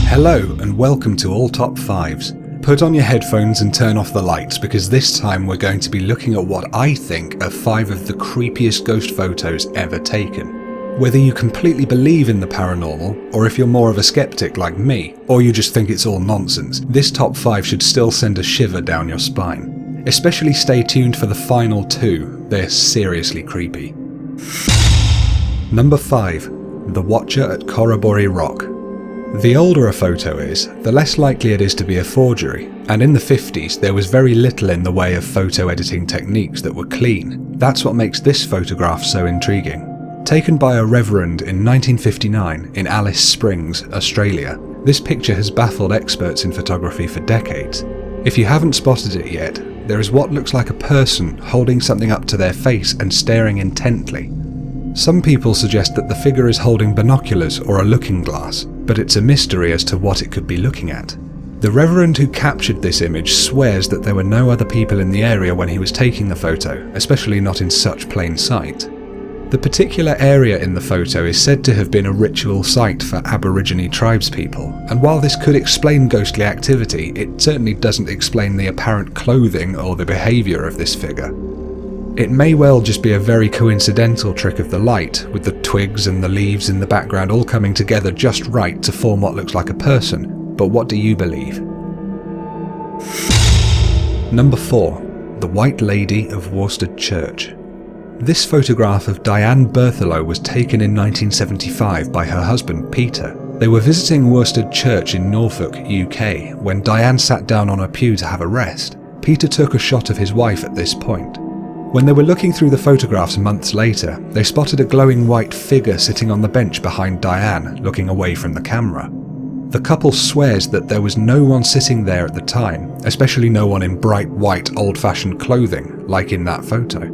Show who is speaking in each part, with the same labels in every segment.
Speaker 1: Hello and welcome to All Top 5s. Put on your headphones and turn off the lights because this time we're going to be looking at what I think are 5 of the creepiest ghost photos ever taken. Whether you completely believe in the paranormal, or if you're more of a skeptic like me, or you just think it's all nonsense, this top 5 should still send a shiver down your spine. Especially stay tuned for the final 2, they're seriously creepy. Number 5. The Watcher at Corroboree Rock. The older a photo is, the less likely it is to be a forgery, and in the 50s there was very little in the way of photo editing techniques that were clean. That's what makes this photograph so intriguing. Taken by a reverend in 1959 in Alice Springs, Australia, this picture has baffled experts in photography for decades. If you haven't spotted it yet, there is what looks like a person holding something up to their face and staring intently. Some people suggest that the figure is holding binoculars or a looking glass, but it's a mystery as to what it could be looking at. The reverend who captured this image swears that there were no other people in the area when he was taking the photo, especially not in such plain sight. The particular area in the photo is said to have been a ritual site for Aborigine tribespeople, and while this could explain ghostly activity, it certainly doesn't explain the apparent clothing or the behaviour of this figure. It may well just be a very coincidental trick of the light, with the twigs and the leaves in the background all coming together just right to form what looks like a person, but what do you believe? Number 4. The White Lady of Worcester Church. This photograph of Diane Berthelot was taken in 1975 by her husband Peter. They were visiting Worcester Church in Norfolk, UK, when Diane sat down on a pew to have a rest. Peter took a shot of his wife at this point. When they were looking through the photographs months later, they spotted a glowing white figure sitting on the bench behind Diane, looking away from the camera. The couple swears that there was no one sitting there at the time, especially no one in bright white old-fashioned clothing, like in that photo.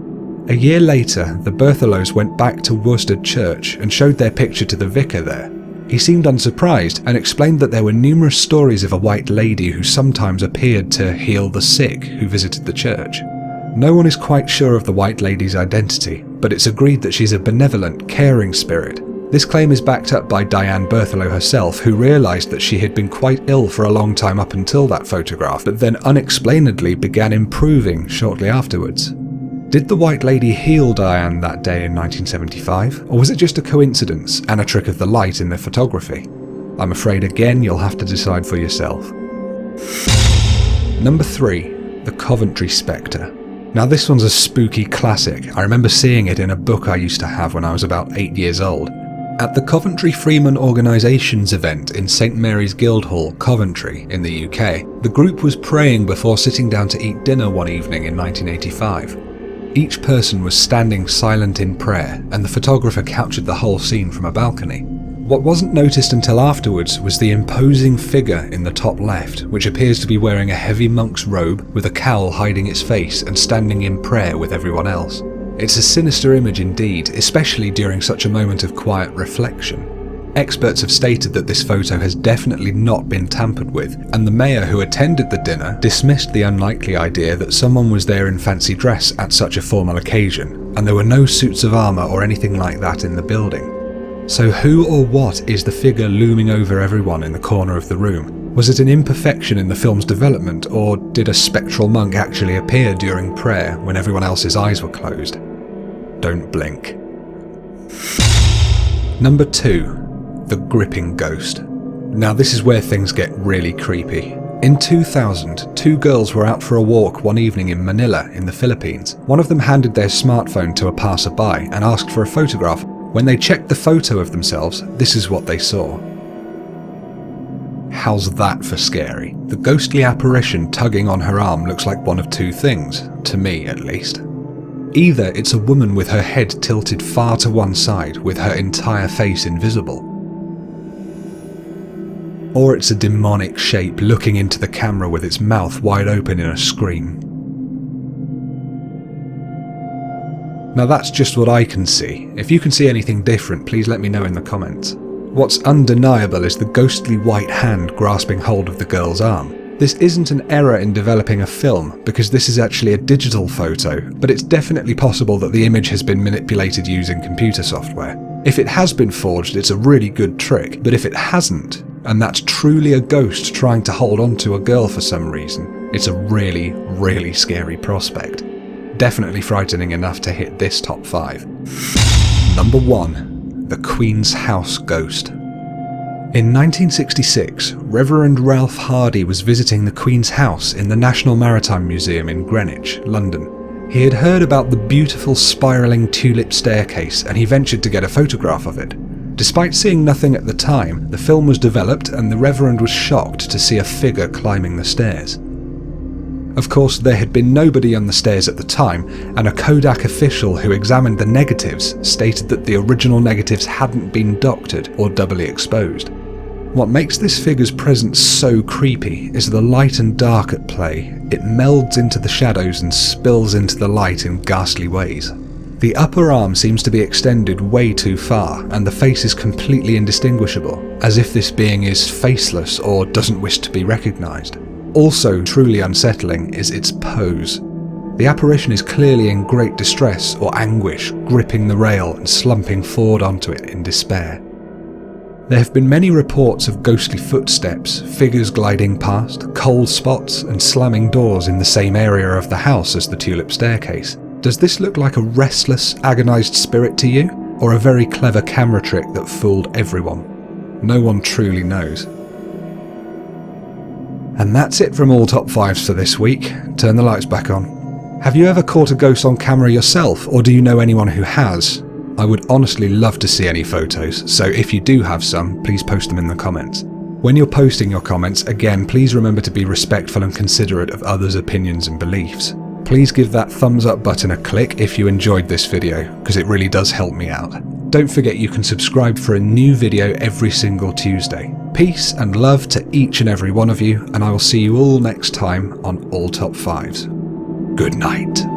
Speaker 1: A year later, the Berthelots went back to Worcester Church and showed their picture to the vicar there. He seemed unsurprised and explained that there were numerous stories of a white lady who sometimes appeared to heal the sick who visited the church. No one is quite sure of the White Lady's identity, but it's agreed that she's a benevolent, caring spirit. This claim is backed up by Diane Berthelot herself, who realised that she had been quite ill for a long time up until that photograph, but then unexplainedly began improving shortly afterwards. Did the White Lady heal Diane that day in 1975, or was it just a coincidence and a trick of the light in the photography? I'm afraid again you'll have to decide for yourself. Number 3. The Coventry Specter. Now this one's a spooky classic. I remember seeing it in a book I used to have when I was about 8 years old. At the Coventry Freeman Organisations event in St Mary's Guildhall, Coventry, in the UK, the group was praying before sitting down to eat dinner one evening in 1985. Each person was standing silent in prayer, and the photographer captured the whole scene from a balcony. What wasn't noticed until afterwards was the imposing figure in the top left, which appears to be wearing a heavy monk's robe with a cowl hiding its face and standing in prayer with everyone else. It's a sinister image indeed, especially during such a moment of quiet reflection. Experts have stated that this photo has definitely not been tampered with, and the mayor who attended the dinner dismissed the unlikely idea that someone was there in fancy dress at such a formal occasion, and there were no suits of armour or anything like that in the building. So who or what is the figure looming over everyone in the corner of the room? Was it an imperfection in the film's development, or did a spectral monk actually appear during prayer when everyone else's eyes were closed? Don't blink. Number 2. The Gripping Ghost. Now this is where things get really creepy. In 2000, 2 girls were out for a walk one evening in Manila in the Philippines. One of them handed their smartphone to a passerby and asked for a photograph. When they checked the photo of themselves, this is what they saw. How's that for scary? The ghostly apparition tugging on her arm looks like one of 2 things, to me at least. Either it's a woman with her head tilted far to one side with her entire face invisible, or it's a demonic shape looking into the camera with its mouth wide open in a scream. Now that's just what I can see. If you can see anything different, please let me know in the comments. What's undeniable is the ghostly white hand grasping hold of the girl's arm. This isn't an error in developing a film, because this is actually a digital photo, but it's definitely possible that the image has been manipulated using computer software. If it has been forged, it's a really good trick, but if it hasn't, and that's truly a ghost trying to hold on to a girl for some reason, it's a really, really scary prospect. Definitely frightening enough to hit this top 5. Number 1. The Queen's House Ghost. In 1966, Reverend Ralph Hardy was visiting the Queen's House in the National Maritime Museum in Greenwich, London. He had heard about the beautiful spiralling tulip staircase and he ventured to get a photograph of it. Despite seeing nothing at the time, the film was developed and the Reverend was shocked to see a figure climbing the stairs. Of course, there had been nobody on the stairs at the time, and a Kodak official who examined the negatives stated that the original negatives hadn't been doctored or doubly exposed. What makes this figure's presence so creepy is the light and dark at play. It melds into the shadows and spills into the light in ghastly ways. The upper arm seems to be extended way too far, and the face is completely indistinguishable, as if this being is faceless or doesn't wish to be recognised. Also truly unsettling is its pose. The apparition is clearly in great distress or anguish, gripping the rail and slumping forward onto it in despair. There have been many reports of ghostly footsteps, figures gliding past, cold spots and slamming doors in the same area of the house as the tulip staircase. Does this look like a restless, agonised spirit to you, or a very clever camera trick that fooled everyone? No one truly knows. And that's it from all top 5s for this week. Turn the lights back on. Have you ever caught a ghost on camera yourself, or do you know anyone who has? I would honestly love to see any photos, so if you do have some, please post them in the comments. When you're posting your comments, again, please remember to be respectful and considerate of others' opinions and beliefs. Please give that thumbs up button a click if you enjoyed this video, because it really does help me out. Don't forget you can subscribe for a new video every single Tuesday. Peace and love to each and every one of you, and I will see you all next time on All Top 5s. Good night.